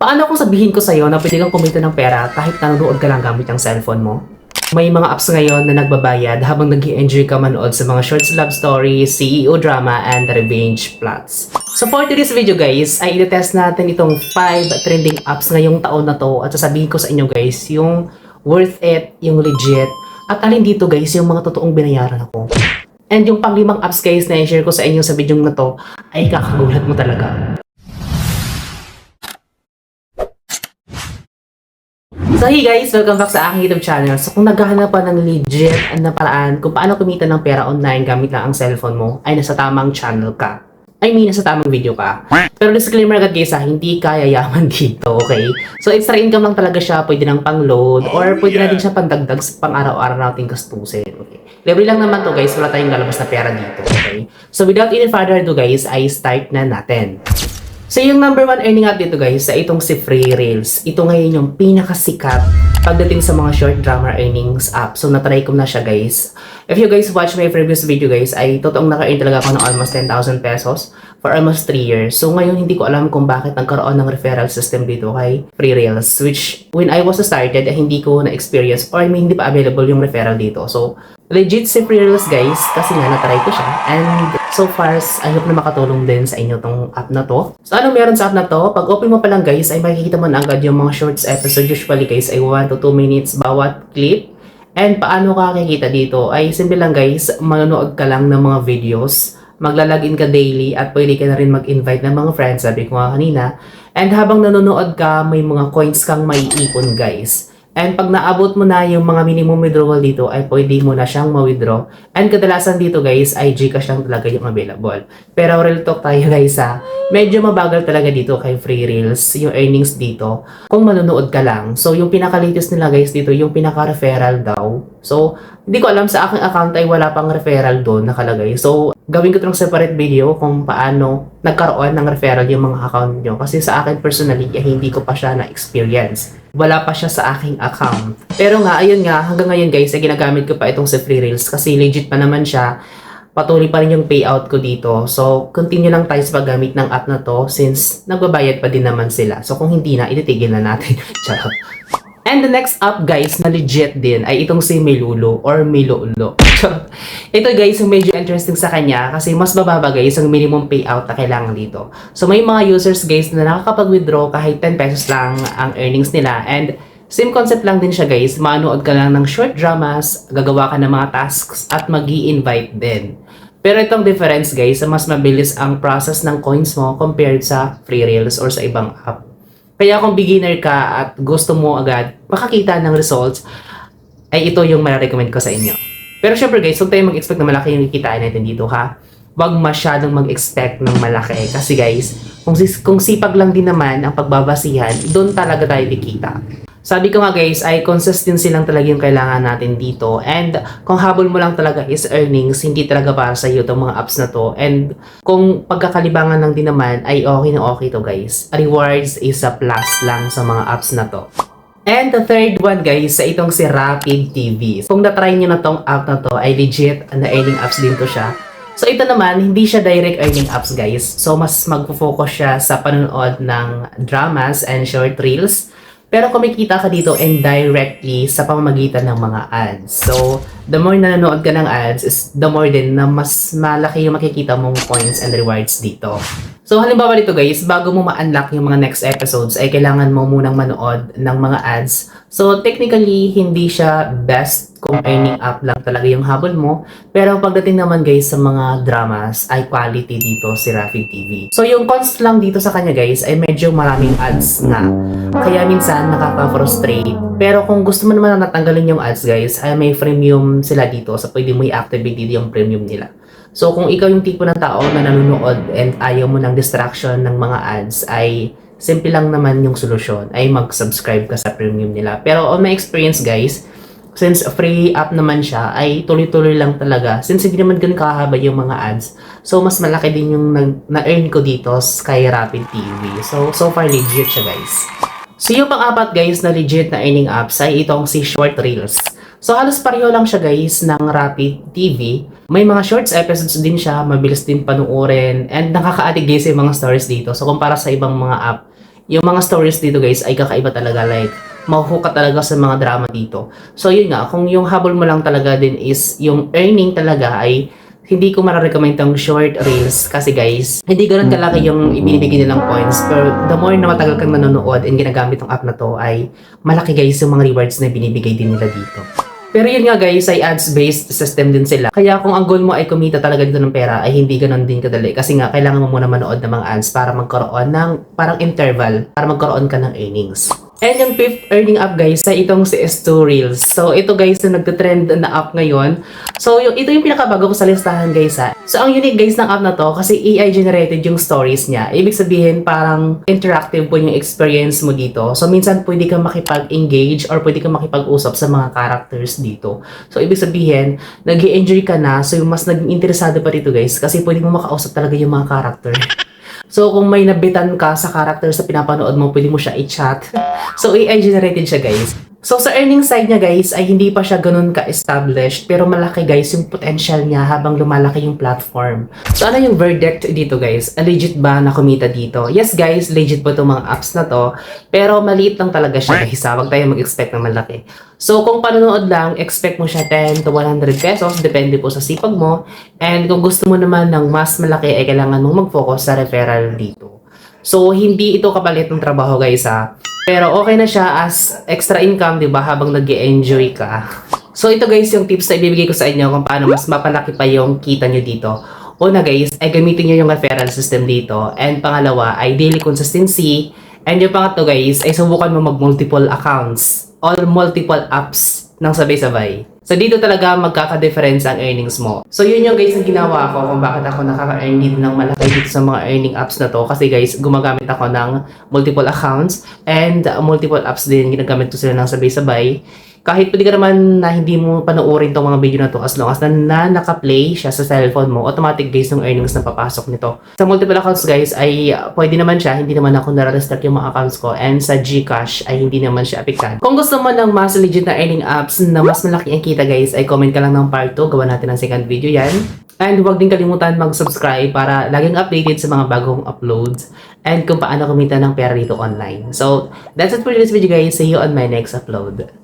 Paano kung sabihin ko sa'yo na pwede kang kumita ng pera kahit nanonood ka lang gamit ang cellphone mo? May mga apps ngayon na nagbabayad habang nag-i-enjoy ka manood sa mga short love stories, CEO drama, and revenge plots. So for today's video guys, ay i-test natin itong 5 trending apps ngayong taon na to at sasabihin ko sa inyo guys yung worth it, yung legit, at alin dito guys yung mga totoong binayaran ako. And yung pang-5 apps guys na i-share ko sa inyo sa video na to ay kakagulat mo talaga. So hey guys, welcome back sa aking YouTube channel. So kung naghahanap pa ng legit na paraan kung paano kumita ng pera online gamit lang ang cellphone mo, ay nasa tamang channel ka. Nasa tamang video ka. Pero disclaimer agad guys hindi ka yayaman dito, okay? So extra income lang talaga siya, pwede nang pang-load or pwede na din siya pandagdag sa pang-araw-araw nating gastusin, okay? Libre lang naman to guys, wala tayong lalabas na pera dito, okay? So without any further ado guys, ay start na natin. So yung number 1 earning app dito guys, sa itong si Free Reels. Ito ngayon yung pinakasikat pagdating sa mga short drama earnings app. So natry ko na siya guys. If you guys watch my previous video guys, ay totoong naka-earn talaga ako ng almost 10,000 pesos for almost 3 years. So ngayon hindi ko alam kung bakit nagkaroon ng referral system dito kay Free Reels. Which when I was started, hindi ko na-experience or hindi pa available yung referral dito. So legit si Free Reels guys kasi nga natry ko siya. And so far, I hope na makatulong din sa inyo tong app na to. So ano meron sa app na to? Pag open mo pa lang guys, ay makikita mo na agad yung mga shorts episode. Usually guys ay 1 to 2 minutes bawat clip. And paano ka kikita dito? Ay simple lang guys, manonood ka lang ng mga videos. Maglalagin ka daily at pwede ka na rin mag-invite ng mga friends, sabi ko nga kanina. And habang nanonood ka, may mga coins kang maiipon guys. And pag naabot mo na yung mga minimum withdrawal dito, ay pwede mo na siyang ma-withdraw. And kadalasan dito guys, ay Gcash lang talaga yung available. Pero real talk tayo guys medyo mabagal talaga dito kay Free Reels, yung earnings dito, kung manonood ka lang. So yung pinaka-latest nila guys dito, yung pinaka-referral daw. So hindi ko alam, sa aking account ay wala pang referral doon nakalagay. So gawin ko itong separate video kung paano nagkaroon ng referral yung mga account nyo. Kasi sa akin personally, hindi ko pa siya na-experience. Wala pa siya sa aking account. Pero nga, ayun nga, hanggang ngayon guys, ay ginagamit ko pa itong si Free Reels kasi legit pa naman siya. Patuloy pa rin yung payout ko dito. So, continue lang tayo sa paggamit ng app na to since nagbabayad pa din naman sila. So, kung hindi na, ititigil na natin. Charot. And the next app guys na legit din ay itong si Melulu or Milolo. Ito guys yung medyo interesting sa kanya kasi mas bababa guys ang minimum payout na kailangan dito. So may mga users guys na nakakapag-withdraw kahit 10 pesos lang ang earnings nila, and same concept lang din siya guys. Manood ka lang ng short dramas, gagawa ka ng mga tasks at mag-i-invite din. Pero itong difference guys, mas mabilis ang process ng coins mo compared sa Free Reels or sa ibang app. Kaya kung beginner ka at gusto mo agad makakita ng results, ay ito yung ma-recommend ko sa inyo. Pero syempre guys, huwag tayong mag-expect na malaki yung kikitain natin dito ha. Huwag masyadong mag-expect ng malaki. Kasi guys, kung sipag lang din naman ang pagbabasihan, doon talaga tayo kikita. Sabi ko nga guys, ay consistency lang talaga yung kailangan natin dito. And kung habol mo lang talaga is earnings, hindi talaga para sa iyo itong mga apps na to. And kung pagkakalibangan lang din naman, ay okay na okay to guys. Rewards is a plus lang sa mga apps na to. And the third one guys, sa itong si Rapid TV. Kung na-try nyo na tong app na to, ay legit na earning apps din to siya. So ito naman, hindi siya direct earning apps guys. So mas magpo-focus siya sa panonood ng dramas and short reels. Pero kumikita ka dito indirectly sa pamamagitan ng mga ads. So, the more na nanonood ka ng ads, is the more din na mas malaki yung makikita mong points and rewards dito. So, halimbawa dito guys, bago mo ma-unlock yung mga next episodes, ay kailangan mo munang manood ng mga ads. So, technically, hindi siya best kung earning app lang talaga yung habol mo. Pero pagdating naman guys sa mga dramas, ay quality dito si Rapid TV. So, yung cons lang dito sa kanya guys, ay medyo maraming ads na. Kaya minsan nakaka-frustrate. Pero kung gusto mo naman na natanggalin yung ads guys, ay may premium sila dito. So, pwede mo i-activate dito yung premium nila. So, kung ikaw yung tipo ng tao na nanonood and ayaw mo ng distraction ng mga ads, ay simple lang naman yung solusyon ay mag-subscribe ka sa premium nila. Pero on my experience guys, since free app naman siya, ay tuloy-tuloy lang talaga. Since hindi naman ganun kahaba yung mga ads, so mas malaki din yung na-earn ko dito kay Rapid TV. So far legit siya guys. So yung pang-apat guys na legit na earning apps ay itong si Short Reels. So halos pareho lang siya guys ng Rapid TV. May mga shorts episodes din siya, mabilis din panuorin, and nakaka-addict guys yung mga stories dito. So kumpara sa ibang mga app, yung mga stories dito guys ay kakaiba talaga, like mahuhook ka talaga sa mga drama dito. So yun nga, kung yung habol mo lang talaga din is yung earning talaga, ay hindi ko mararecommend tong short reels kasi guys, hindi ganoon kalaki yung ibinibigay nilang points. Pero the more na matagal kang nanonood and ginagamit ng app na to, ay malaki guys yung mga rewards na binibigay din nila dito. Pero yun nga guys, ay ads-based system din sila. Kaya kung ang goal mo ay kumita talaga dito ng pera, ay hindi ganoon din kadali. Kasi nga, kailangan mo muna manood ng mga ads para magkaroon ng parang interval, para magkaroon ka ng earnings. And yung fifth earning app guys ay itong si S2 Reels. So ito guys yung nagte-trend na app ngayon. So ito yung pinakabago ko sa listahan guys ha. So ang unique guys ng app na to kasi AI generated yung stories niya. Ibig sabihin parang interactive po yung experience mo dito. So minsan pwede kang makipag-engage or pwede kang makipag-usap sa mga characters dito. So ibig sabihin nag-i-enjoy ka na, so yung mas naging interesado pa dito guys kasi pwede mo makausap talaga yung mga character. So, kung may nabitan ka sa character sa pinapanood mo, pwede mo siya i-chat. So, AI generated siya, guys. So, sa earning side niya, guys, ay hindi pa siya ganun ka-established. Pero malaki, guys, yung potential niya habang lumalaki yung platform. So, ano yung verdict dito, guys? Legit ba na kumita dito? Yes, guys, legit po itong mga apps na to. Pero maliit lang talaga siya, guys. Huwag tayo mag-expect ng malaki. So, kung panonood lang, expect mo siya 10 to 100 pesos. Depende po sa sipag mo. And kung gusto mo naman ng mas malaki, ay kailangan mong mag-focus sa referral dito. So, hindi ito kapalit ng trabaho, guys, ha. Pero okay na siya as extra income, di ba, habang nag-enjoy ka. So, ito, guys, yung tips na ibibigay ko sa inyo kung paano mas mapalaki pa yung kita nyo dito. Una, guys, ay gamitin nyo yung referral system dito. And pangalawa, ay daily consistency. And yung pangatlo, guys, ay subukan mo mag-multiple accounts or multiple apps ng sabay-sabay. So, dito talaga magkaka-difference ang earnings mo. So, yun yung guys ang ginawa ko kung bakit ako nakaka-earn dito ng malaki dito sa mga earning apps na to. Kasi guys, gumagamit ako ng multiple accounts and multiple apps din. Ginagamit ko sila ng sabay-sabay. Kahit pwede ka naman na hindi mo panoorin tong mga video na to, as long as na naka-play siya sa cellphone mo, automatic guys yung earnings na papasok nito. Sa multiple accounts guys ay pwede naman siya, hindi naman ako nare-restrict yung mga accounts ko, and sa GCash ay hindi naman siya apektado. Kung gusto mo ng mas legit na earning apps na mas malaki ang kita guys, ay comment ka lang ng part 2, gawa natin ang second video yan. And huwag din kalimutan mag-subscribe para laging updated sa mga bagong uploads and kung paano kumita ng pera dito online. So, that's it for this video guys. See you on my next upload.